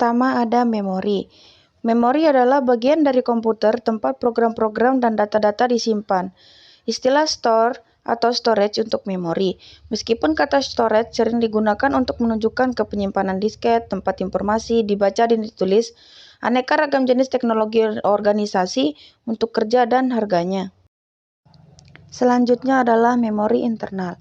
pertama ada memori. Memori adalah bagian dari komputer tempat program-program dan data-data disimpan. Istilah store atau storage untuk memori. Meskipun kata storage sering digunakan untuk menunjukkan ke penyimpanan disket, tempat informasi, dibaca dan ditulis, aneka ragam jenis teknologi organisasi untuk kerja dan harganya. Selanjutnya adalah memori internal.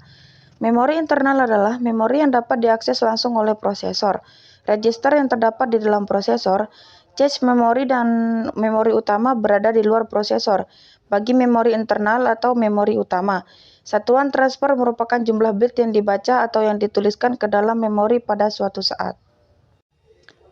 Memori internal adalah memori yang dapat diakses langsung oleh prosesor. Register yang terdapat di dalam prosesor, cache memori dan memori utama berada di luar prosesor. Bagi memori internal atau memori utama, satuan transfer merupakan jumlah bit yang dibaca atau yang dituliskan ke dalam memori pada suatu saat.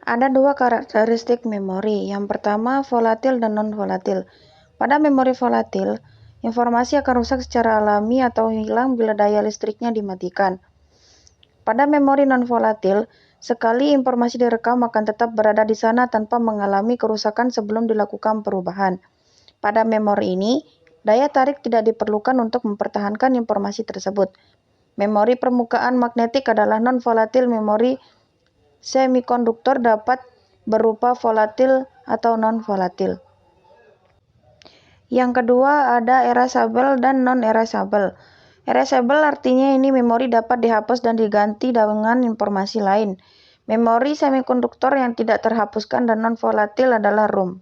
Ada dua karakteristik memori. Yang pertama, volatil dan non-volatil. Pada memori volatil, informasi akan rusak secara alami atau hilang bila daya listriknya dimatikan. Pada memori non-volatil, sekali informasi direkam akan tetap berada di sana tanpa mengalami kerusakan sebelum dilakukan perubahan. Pada memori ini, daya tarik tidak diperlukan untuk mempertahankan informasi tersebut. Memori permukaan magnetik adalah non-volatil. Memori semikonduktor dapat berupa volatil atau non-volatil. Yang kedua ada erasable dan non-erasable. Erasable artinya ini memori dapat dihapus dan diganti dengan informasi lain. Memori semikonduktor yang tidak terhapuskan dan non-volatil adalah ROM.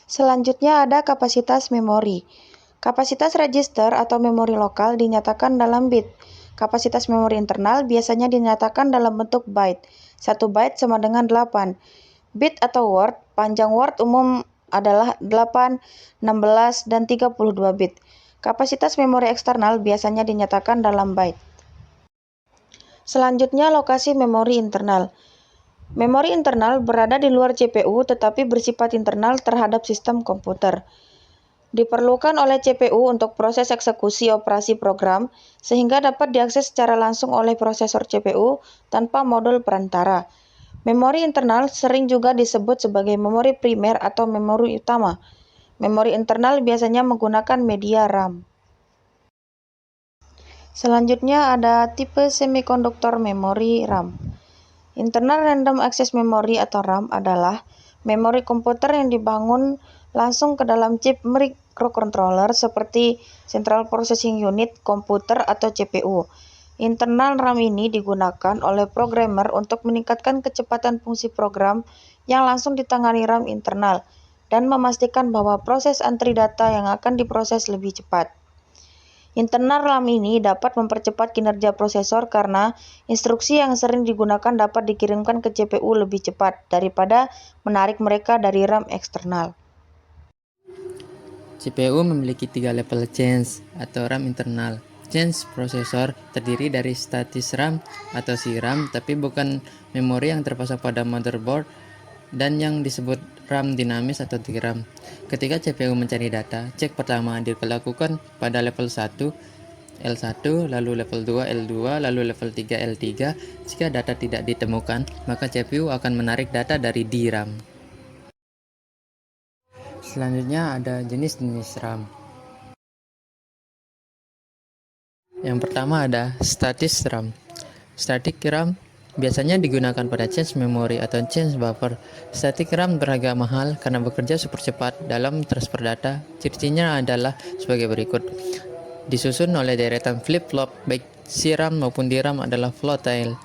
Selanjutnya ada kapasitas memori. Kapasitas register atau memori lokal dinyatakan dalam bit. Kapasitas memori internal biasanya dinyatakan dalam bentuk byte. 1 byte sama dengan 8. Bit atau word, panjang word umum adalah 8, 16, dan 32 bit. Kapasitas memori eksternal biasanya dinyatakan dalam byte. Selanjutnya lokasi memori internal. Memori internal berada di luar CPU tetapi bersifat internal terhadap sistem komputer. Diperlukan oleh CPU untuk proses eksekusi operasi program sehingga dapat diakses secara langsung oleh prosesor CPU tanpa modul perantara. Memori internal sering juga disebut sebagai memori primer atau memori utama. Memori internal biasanya menggunakan media RAM. Selanjutnya ada tipe semikonduktor memori RAM. Internal Random Access Memory atau RAM adalah memori komputer yang dibangun langsung ke dalam chip microcontroller seperti Central Processing Unit, komputer atau CPU. Internal RAM ini digunakan oleh programmer untuk meningkatkan kecepatan fungsi program yang langsung ditangani RAM internal dan memastikan bahwa proses antri data yang akan diproses lebih cepat. Internal RAM ini dapat mempercepat kinerja prosesor karena instruksi yang sering digunakan dapat dikirimkan ke CPU lebih cepat daripada menarik mereka dari RAM eksternal. CPU memiliki 3 level change atau RAM internal. Change prosesor terdiri dari statis RAM atau SRAM, tapi bukan memori yang terpasang pada motherboard, dan yang disebut RAM dinamis atau DRAM. Ketika CPU mencari data, cek pertama dilakukan pada level 1 L1, lalu level 2 L2, lalu level 3 L3. Jika data tidak ditemukan, maka CPU akan menarik data dari DRAM. Selanjutnya ada jenis-jenis RAM. Yang pertama ada statis RAM. Static RAM biasanya digunakan pada change memory atau change buffer. Static RAM beragak mahal karena bekerja super cepat dalam transfer data. Ciri-cirinya adalah sebagai berikut. Disusun oleh deretan flip-flop, baik SRAM maupun DRAM adalah volatile.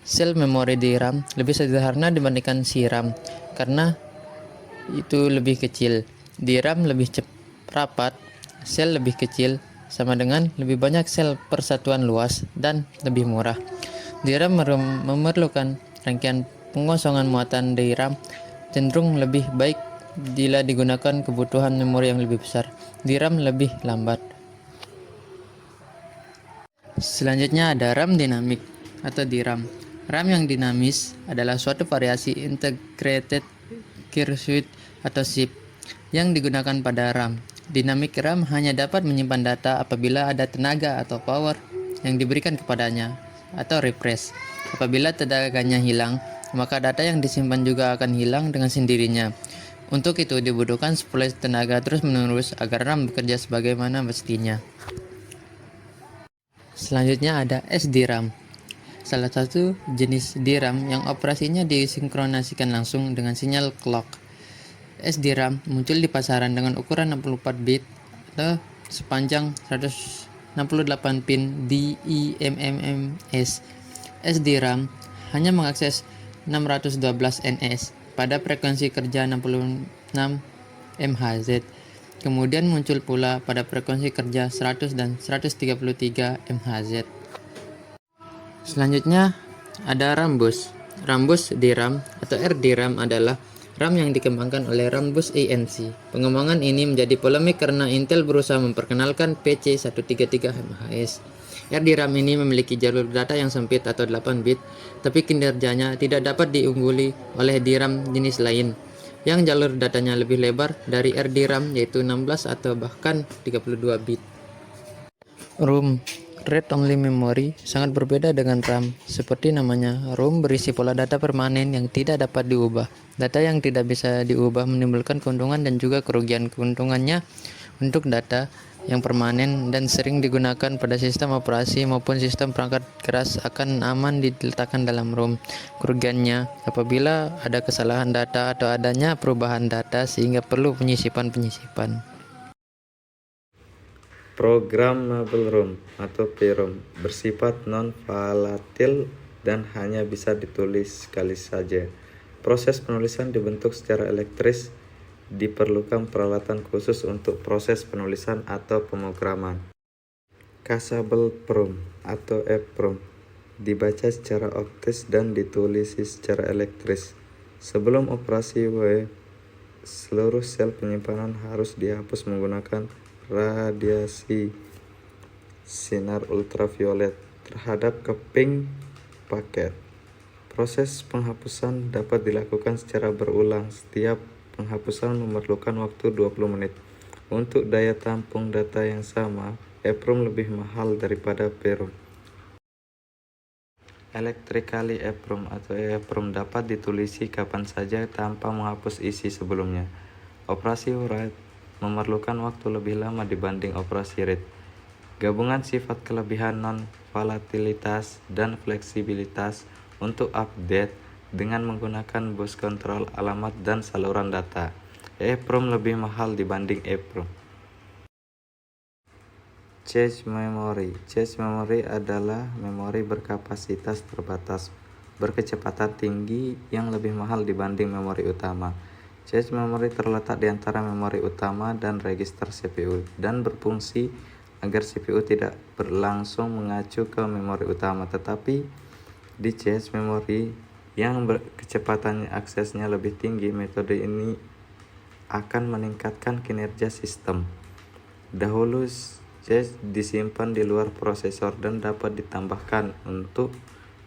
Sel memori DRAM lebih sederhana dibandingkan SRAM karena itu lebih kecil. DRAM lebih rapat, sel lebih kecil, sama dengan lebih banyak sel persatuan luas dan lebih murah. DRAM memerlukan rangkaian pengosongan muatan DRAM cenderung lebih baik bila digunakan kebutuhan memori yang lebih besar. DRAM lebih lambat. Selanjutnya ada RAM dinamik atau DRAM. RAM yang dinamis adalah suatu variasi integrated circuit atau SIP yang digunakan pada RAM. Dinamik RAM hanya dapat menyimpan data apabila ada tenaga atau power yang diberikan kepadanya atau refresh. Apabila tenaganya hilang, maka data yang disimpan juga akan hilang dengan sendirinya. Untuk itu dibutuhkan suplai tenaga terus-menerus agar RAM bekerja sebagaimana mestinya. Selanjutnya ada SDRAM. Salah satu jenis DRAM yang operasinya disinkronasikan langsung dengan sinyal clock. SDRAM muncul di pasaran dengan ukuran 64 bit atau sepanjang 168 pin DIMMS. SDRAM hanya mengakses 612 ns pada frekuensi kerja 66 MHz. Kemudian muncul pula pada frekuensi kerja 100 dan 133 MHz. Selanjutnya ada Rambus. Rambus DRAM atau RDRAM adalah RAM yang dikembangkan oleh Rambus ANC. Pengembangan ini menjadi polemik karena Intel berusaha memperkenalkan PC133 MHz. RDRAM ini memiliki jalur data yang sempit atau 8 bit, tapi kinerjanya tidak dapat diungguli oleh DRAM jenis lain yang jalur datanya lebih lebar dari RDRAM, yaitu 16 atau bahkan 32 bit. ROM Read Only Memory sangat berbeda dengan RAM. Seperti namanya, ROM berisi pola data permanen yang tidak dapat diubah. Data yang tidak bisa diubah menimbulkan keuntungan dan juga kerugian. Keuntungannya untuk data yang permanen dan sering digunakan pada sistem operasi maupun sistem perangkat keras akan aman diletakkan dalam ROM. Kerugiannya apabila ada kesalahan data atau adanya perubahan data sehingga perlu penyisipan. Programmable ROM atau PROM bersifat non-volatil dan hanya bisa ditulis sekali saja. Proses penulisan dibentuk secara elektris. Diperlukan peralatan khusus untuk proses penulisan atau pemrograman. Cassable PROM atau EPROM dibaca secara optis dan ditulis secara elektris. Sebelum operasi seluruh sel penyimpanan harus dihapus menggunakan radiasi sinar ultraviolet terhadap keping paket. Proses penghapusan dapat dilakukan secara berulang. Setiap penghapusan memerlukan waktu 20 menit. Untuk daya tampung data yang sama, EPROM lebih mahal daripada PROM. Electrically EPROM atau EPROM dapat ditulisi kapan saja tanpa menghapus isi sebelumnya. Operasi write memerlukan waktu lebih lama dibanding operasi read. Gabungan sifat kelebihan non-volatilitas dan fleksibilitas untuk update dengan menggunakan bus kontrol alamat dan saluran data. EPROM lebih mahal dibanding EPROM. Cache memory. Cache memory adalah memori berkapasitas terbatas, berkecepatan tinggi yang lebih mahal dibanding memori utama. Cache memory terletak di antara memori utama dan register CPU dan berfungsi agar CPU tidak berlangsung mengacu ke memori utama. Tetapi di cache memory yang kecepatan aksesnya lebih tinggi, metode ini akan meningkatkan kinerja sistem. Dahulu cache disimpan di luar prosesor dan dapat ditambahkan untuk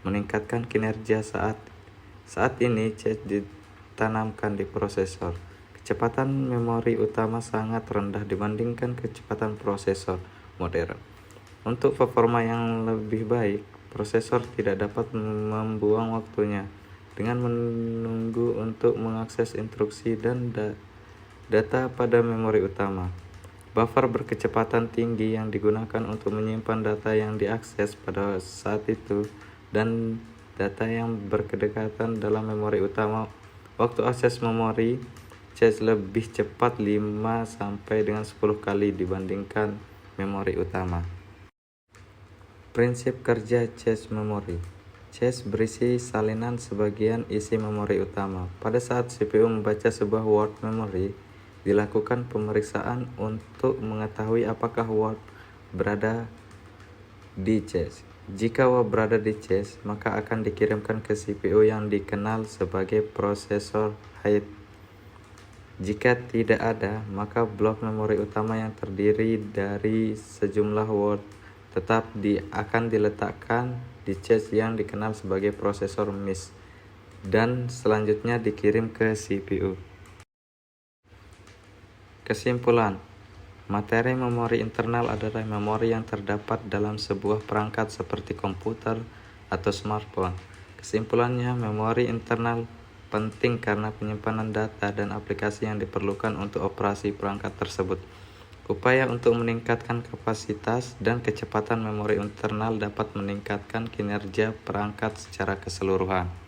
meningkatkan kinerja. Saat ini cache ditanamkan di prosesor. Kecepatan memori utama sangat rendah dibandingkan kecepatan prosesor modern. Untuk performa yang lebih baik, prosesor tidak dapat membuang waktunya dengan menunggu untuk mengakses instruksi dan data pada memori utama. Buffer berkecepatan tinggi yang digunakan untuk menyimpan data yang diakses pada saat itu dan data yang berdekatan dalam memori utama. Waktu akses memori cache lebih cepat 5 sampai dengan 10 kali dibandingkan memori utama. Prinsip kerja cache memory. Cache berisi salinan sebagian isi memori utama. Pada saat CPU membaca sebuah word memory, dilakukan pemeriksaan untuk mengetahui apakah word berada di cache. Jika word berada di cache, maka akan dikirimkan ke CPU yang dikenal sebagai prosesor head. Jika tidak ada, maka blok memori utama yang terdiri dari sejumlah word tetap akan diletakkan di cache yang dikenal sebagai prosesor miss dan selanjutnya dikirim ke CPU. Kesimpulan, materi memori internal adalah memori yang terdapat dalam sebuah perangkat seperti komputer atau smartphone. Kesimpulannya, memori internal penting karena penyimpanan data dan aplikasi yang diperlukan untuk operasi perangkat tersebut. Upaya untuk meningkatkan kapasitas dan kecepatan memori internal dapat meningkatkan kinerja perangkat secara keseluruhan.